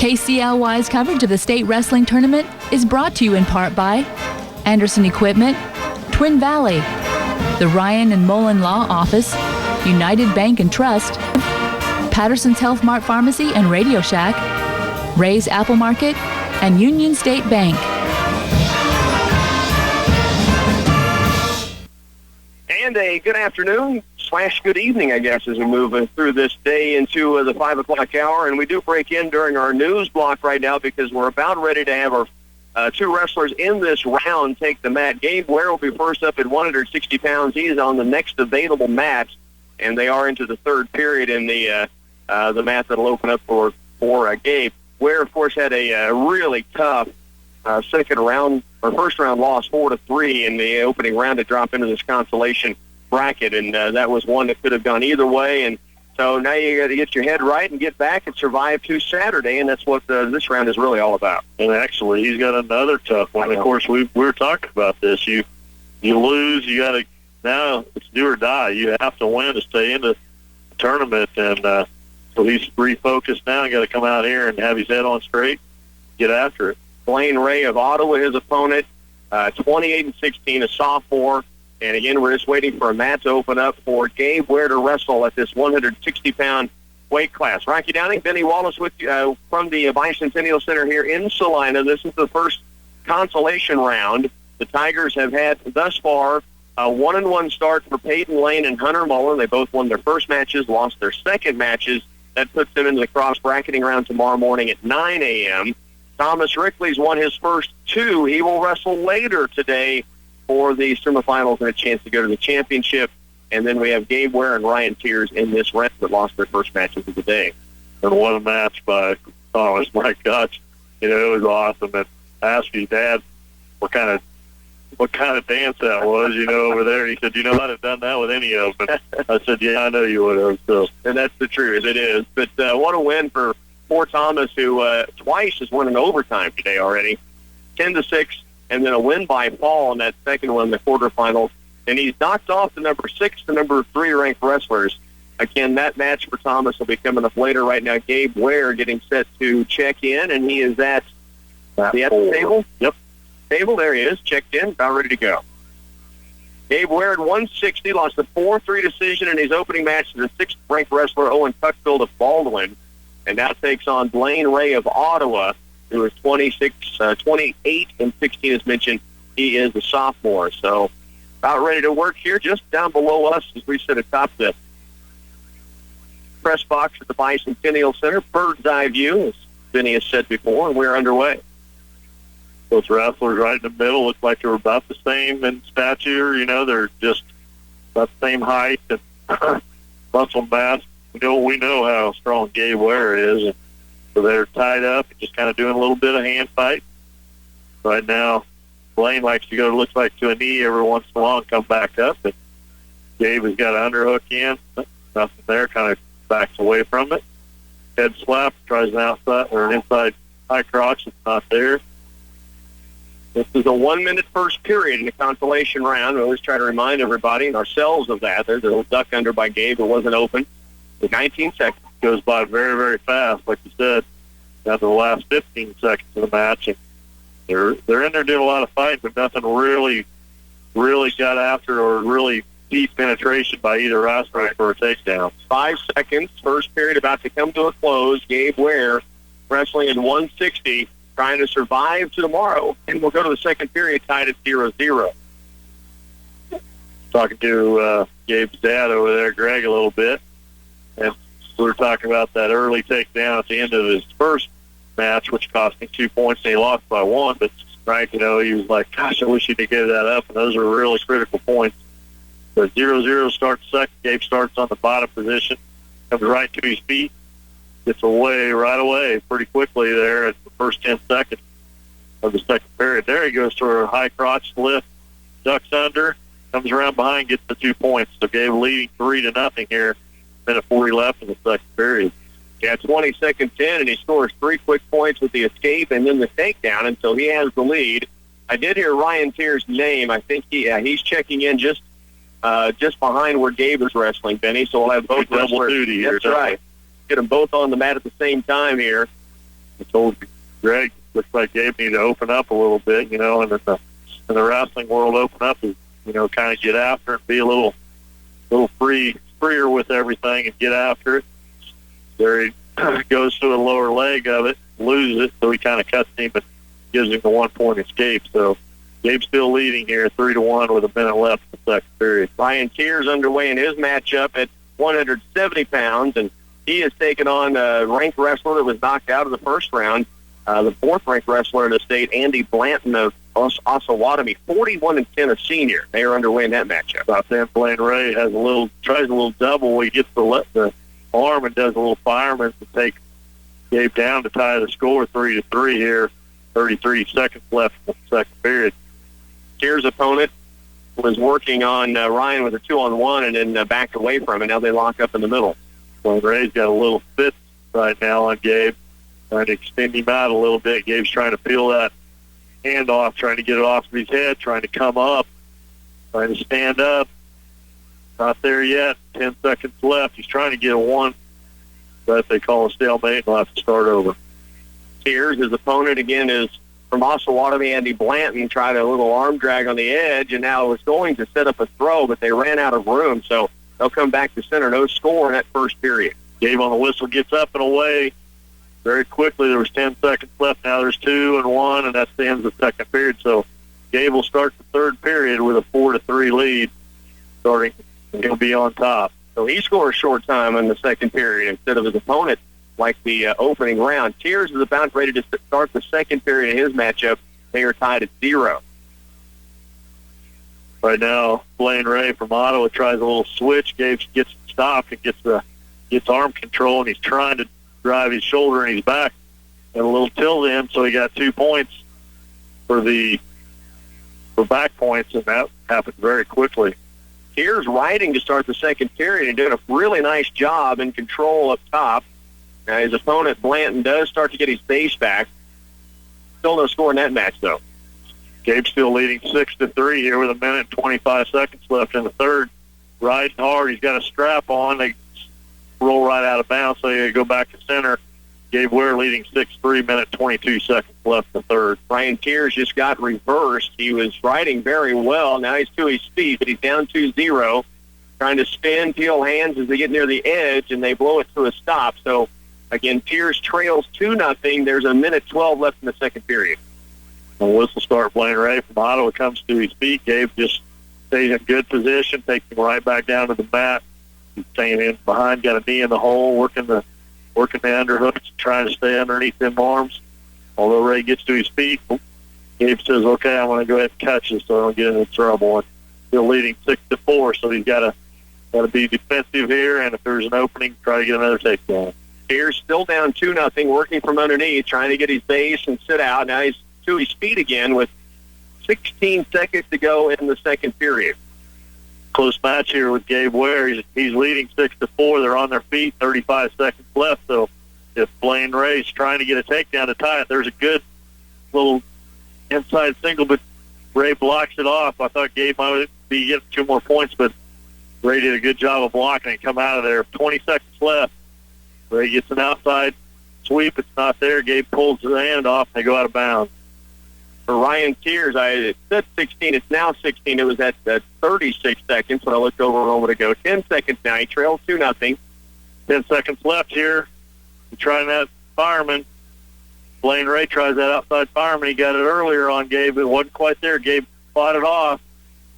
KCLY's coverage of the state wrestling tournament is brought to you in part by Anderson Equipment, Twin Valley, the Ryan and Mullen Law Office, United Bank and Trust, Patterson's Health Mart Pharmacy and Radio Shack, Ray's Apple Market, and Union State Bank. And a good afternoon / good evening, I guess, as we move through this day into the 5 o'clock hour. And we do break in during our news block right now because we're about ready to have our two wrestlers in this round take the mat. Gabe Ware will be first up at 160 pounds. He is on the next available mat, and they are into the third period in the mat that will open up for Gabe. Ware, of course, had a really tough first round loss 4-3 in the opening round to drop into this consolation bracket, and that was one that could have gone either way. And so now you got to get your head right and get back and survive to Saturday, and that's what this round is really all about. And actually, he's got another tough one. Of course, we were talking about this. You lose, you got to now it's do or die. You have to win to stay in the tournament, and so he's refocused now. Got to come out here and have his head on straight, get after it. Blaine Ray of Ottawa, his opponent, 28-16, a sophomore. And again, we're just waiting for a mat to open up for Gabe Ware to wrestle at this 160-pound weight class. Rocky Downing, Benny Wallace with you from the Bicentennial Center here in Salina. This is the first consolation round. The Tigers have had thus far a 1-1 start for Peyton Lane and Hunter Mullen. They both won their first matches, lost their second matches. That puts them into the cross-bracketing round tomorrow morning at 9 a.m. Thomas Rickley's won his first two. He will wrestle later today for the semifinals and a chance to go to the championship. And then we have Gabe Ware and Ryan Tears in this round that lost their first matches of the day. And what a match by Thomas. My gosh, it was awesome. And I asked his dad what kind of dance that was, over there. He said, I'd have done that with any of them. I said, yeah, I know you would have. So. And that's the truth. It is. But what a win for Thomas, who twice has won in overtime today already, 10-6, and then a win by Paul in that second one in the quarterfinals. And he's knocked off the number 6 to number 3 ranked wrestlers. Again, that match for Thomas will be coming up later. Right now, Gabe Ware getting set to check in, and he is at the table. Yep. Table, there he is, checked in, about ready to go. Gabe Ware at 160, lost a 4-3 decision in his opening match to the 6th ranked wrestler Owen Tuckfield of Baldwin, and now takes on Blaine Ray of Ottawa, who is 28-16 as mentioned. He is a sophomore, so about ready to work here just down below us as we sit atop the press box at the Bicentennial Center. Bird's eye view, as Benny has said before, and we're underway. Both wrestlers right in the middle look like they're about the same in stature. They're just about the same height and muscle mass. We know how strong Gabe Ware is, and so they're tied up and just kind of doing a little bit of hand fight. Right now, Blaine likes to go, looks like to a knee every once in a while and come back up. And Gabe has got an underhook in. Nothing there, kind of backs away from it. Head slap, tries an outside or an inside high crotch. It's not there. This is a 1-minute first period in the consolation round. We always try to remind everybody and ourselves of that. There's a little duck under by Gabe that wasn't open. The 19 seconds goes by very, very fast, like you said, down to the last 15 seconds of the match. And they're in there doing a lot of fighting, but nothing really got after or really deep penetration by either wrestler for a takedown. 5 seconds, first period about to come to a close. Gabe Ware wrestling in 160, trying to survive to tomorrow. And we'll go to the second period tied at 0-0. Talking to Gabe's dad over there, Greg, a little bit. And we were talking about that early takedown at the end of his first match, which cost him 2 points, and he lost by 1. But, he was like, gosh, I wish he could give that up. And those are really critical points. The 0-0 starts second. Gabe starts on the bottom position, comes right to his feet, gets right away pretty quickly there at the first 10 seconds of the second period. There he goes to a high crotch lift, ducks under, comes around behind, gets the 2 points. So Gabe leading 3-0 here. Minute 40 left in the second period. Yeah, 20 seconds in, and he scores 3 quick points with the escape and then the takedown, and so he has the lead. I did hear Ryan Tears' name. I think he's checking in just behind where Gabe is wrestling, Benny, so we'll have both double wrestlers. Duty here. That's right. Get them both on the mat at the same time here. I told Greg, looks like Gabe needed to open up a little bit, and in the wrestling world, open up is, kind of get after it and be a little freer with everything and get after it. There he goes to the lower leg of it, loses it, so he kind of cuts him and gives him the 1-point escape. So Gabe's still leading here, 3-1 with a minute left in the second period. Ryan Kears underway in his matchup at 170 pounds, and he has taken on a ranked wrestler that was knocked out of the first round, the fourth-ranked wrestler in the state, Andy Blanton of Osawatomie, 41-10, a senior. They are underway in that matchup. South End Blaine Ray tries a little double. He gets the arm and does a little fireman to take Gabe down to tie the score 3-3 here. 33 seconds left in the second period. Kears' opponent was working on Ryan with a 2-on-1 and then backed away from it. Now they lock up in the middle. Blaine Ray's got a little fit right now on Gabe, trying to extend him out a little bit. Gabe's trying to peel that hand off, trying to get it off of his head, trying to come up, trying to stand up. Not there yet. 10 seconds left. He's trying to get a 1, but they call a stalemate and he'll have to start over. Kears, his opponent again, is from Osawatomie, Andy Blanton, tried a little arm drag on the edge, and now was going to set up a throw, but they ran out of room, so they'll come back to center. No score in that first period. Gabe on the whistle gets up and away very quickly. There was 10 seconds left. Now there's 2 and 1, and that's the end of the second period. So Gabe will start the third period with a 4-3 lead, starting. He'll be on top. So he scores short time in the second period instead of his opponent like the opening round. Kears is about ready to start the second period in his matchup. They are tied at 0. Right now, Blaine Ray from Ottawa tries a little switch. Gabe gets stopped and gets arm control, and he's trying to drive his shoulder and his back and a little tilt in, so he got 2 points for back points, and that happened very quickly. Kears riding to start the second period and doing a really nice job in control up top. Now his opponent, Blanton, does start to get his base back. Still no score in that match, though. Gabe's still leading 6-3 here with a minute and 25 seconds left in the third. Riding hard. He's got a strap on. They roll right out of bounds, so they go back to center. Gabe Ware leading 6-3, minute 22 seconds left in the third. Ryan Kears just got reversed. He was riding very well. Now he's to his feet, but he's down 2-0. Trying to spin, peel hands as they get near the edge, and they blow it to a stop. So, again, Kears trails 2-0. There's a minute 12 left in the second period. The whistle start. Blaine Ray from Ottawa comes to his feet. Gabe just stays in good position, takes him right back down to the mat. He's staying in behind, got a knee in the hole, working the underhooks, trying to stay underneath them arms. Although Ray gets to his feet, Gabe says, okay, I'm going to go ahead and catch this so I don't get into trouble. And still leading 6-4, so he's got to be defensive here, and if there's an opening, try to get another takedown. Kears still down 2-0, working from underneath, trying to get his base and sit out. Now he's to his feet again with 16 seconds to go in the second period. Close match here with Gabe Ware. He's leading 6-4. They're on their feet, 35 seconds left. So if Blaine Ray's trying to get a takedown to tie it, there's a good little inside single, but Ray blocks it off. I thought Gabe might be getting 2 more points, but Ray did a good job of blocking and come out of there. 20 seconds left. Ray gets an outside sweep. It's not there. Gabe pulls his hand off, and they go out of bounds. For Ryan Kears, I said 16. It's now 16. It was at 36 seconds when I looked over a moment ago. 10 seconds now. He trails 2-0. 10 seconds left here. He's trying that fireman. Blaine Ray tries that outside fireman. He got it earlier on Gabe. It wasn't quite there. Gabe fought it off.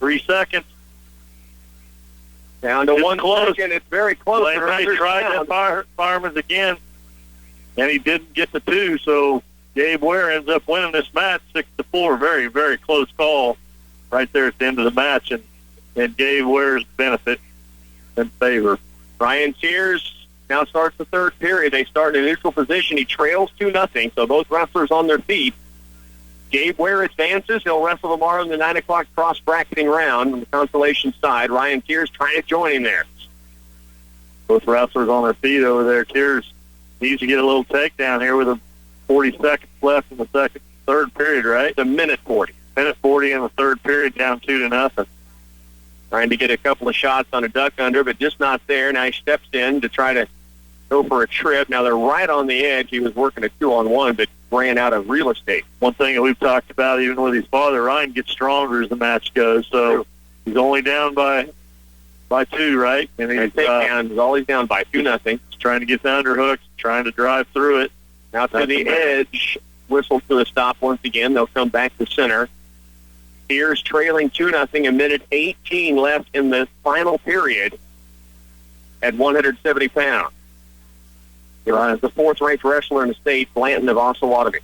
3 seconds. Down to 1 second. It's very close. Blaine Ray tried that fireman again, and he didn't get the 2, so Gabe Ware ends up winning this match 6-4. Very, very close call right there at the end of the match, and Gabe Ware's benefit in favor. Ryan Kears now starts the third period. They start in a neutral position. He trails 2-0, so both wrestlers on their feet. Gabe Ware advances. He'll wrestle tomorrow in the 9 o'clock cross-bracketing round on the Consolation side. Ryan Kears trying to join him there. Both wrestlers on their feet over there. Kears needs to get a little takedown here with 40 seconds left in the third period, right? It's a minute 40. Minute 40 in the third period, down 2-0. Trying to get a couple of shots on a duck under, but just not there. Now he steps in to try to go for a trip. Now they're right on the edge. He was working a 2-on-1, but ran out of real estate. One thing that we've talked about, even with his father, Ryan gets stronger as the match goes. So he's only down by 2, right? And he's takedown is always down by 2-0. He's trying to get the underhooks, trying to drive through it. Now to the edge, whistle to a stop once again. They'll come back to center. Here's trailing 2-0, a minute 18 left in the final period at 170 pounds. Ryan's the 4th-ranked wrestler in the state, Blanton of Osawatomie.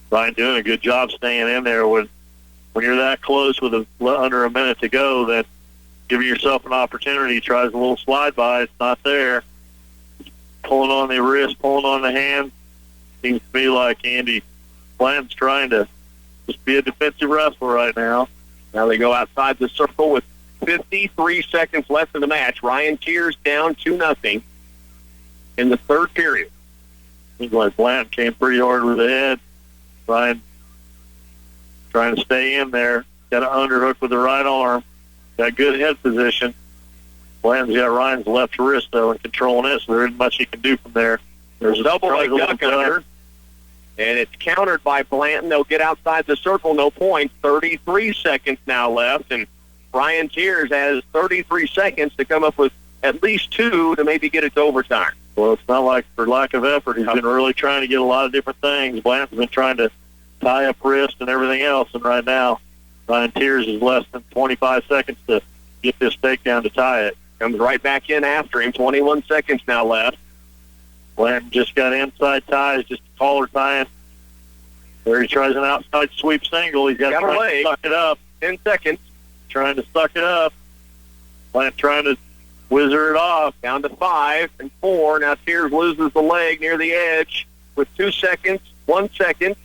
Ryan doing a good job staying in there. When you're that close with under a minute to go, then giving yourself an opportunity. He tries a little slide by. It's not there. Pulling on the wrist, pulling on the hand. Seems to me like Andy Blanton's trying to just be a defensive wrestler right now. Now they go outside the circle with 53 seconds left in the match. Ryan Tears down 2-0 in the 3rd period. Seems like Blanton came pretty hard with the head. Ryan trying to stay in there. Got an underhook with the right arm. Got good head position. Blanton's got Ryan's left wrist, though, and controlling it, so there isn't much he can do from there. There's a double leg duck under. And it's countered by Blanton. They'll get outside the circle, no points. 33 seconds now left, and Ryan Tears has 33 seconds to come up with at least 2 to maybe get it to overtime. Well, it's not like for lack of effort. He's been really trying to get a lot of different things. Blanton's been trying to tie up wrist and everything else, and right now Ryan Tears is less than 25 seconds to get this takedown to tie it. Comes right back in after him. 21 seconds now left. Blanton just got inside ties, just a collar tying. There he tries an outside sweep single. He's got to suck it up. 10 seconds. Trying to suck it up. Blanton trying to whizzer it off. Down to 5 and 4. Now Tears loses the leg near the edge with 2 seconds, 1 second.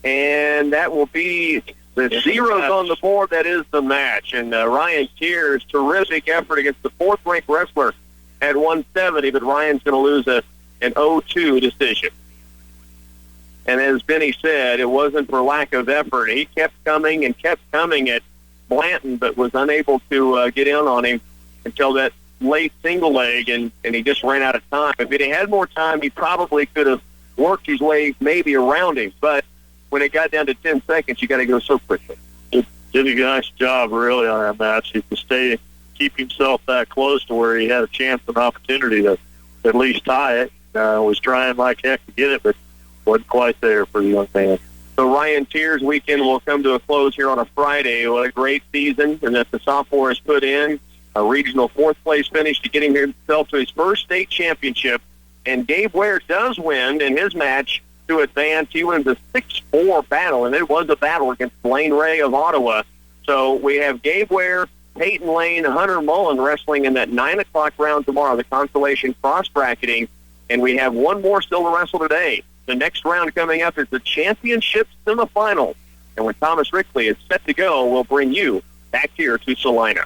And that will be the zeros on the board. That is the match. And Ryan Tears, terrific effort against the 4th-ranked wrestler at 170, but Ryan's going to lose an 0-2 decision. And as Benny said, it wasn't for lack of effort. He kept coming at Blanton, but was unable to get in on him until that late single leg, and he just ran out of time. If he had more time, he probably could have worked his way maybe around him. But when it got down to 10 seconds, you got to go so quickly. Did a nice job, really, on that match. He could keep himself that close to where he had a chance and opportunity to at least tie it. Was trying like heck to get it, but wasn't quite there for the young man. So Ryan Tears weekend will come to a close here on a Friday. What a great season and that the sophomore has put in. A regional 4th-place finish to getting himself to his first state championship. And Gabe Ware does win in his match to advance. He wins a 6-4 battle, and it was a battle against Blaine Ray of Ottawa. So we have Gabe Ware, Peyton Lane, Hunter Mullen wrestling in that 9 o'clock round tomorrow, the Consolation cross-bracketing. And we have one more still to wrestle today. The next round coming up is the championship semifinal. And when Thomas Rickley is set to go, we'll bring you back here to Salina.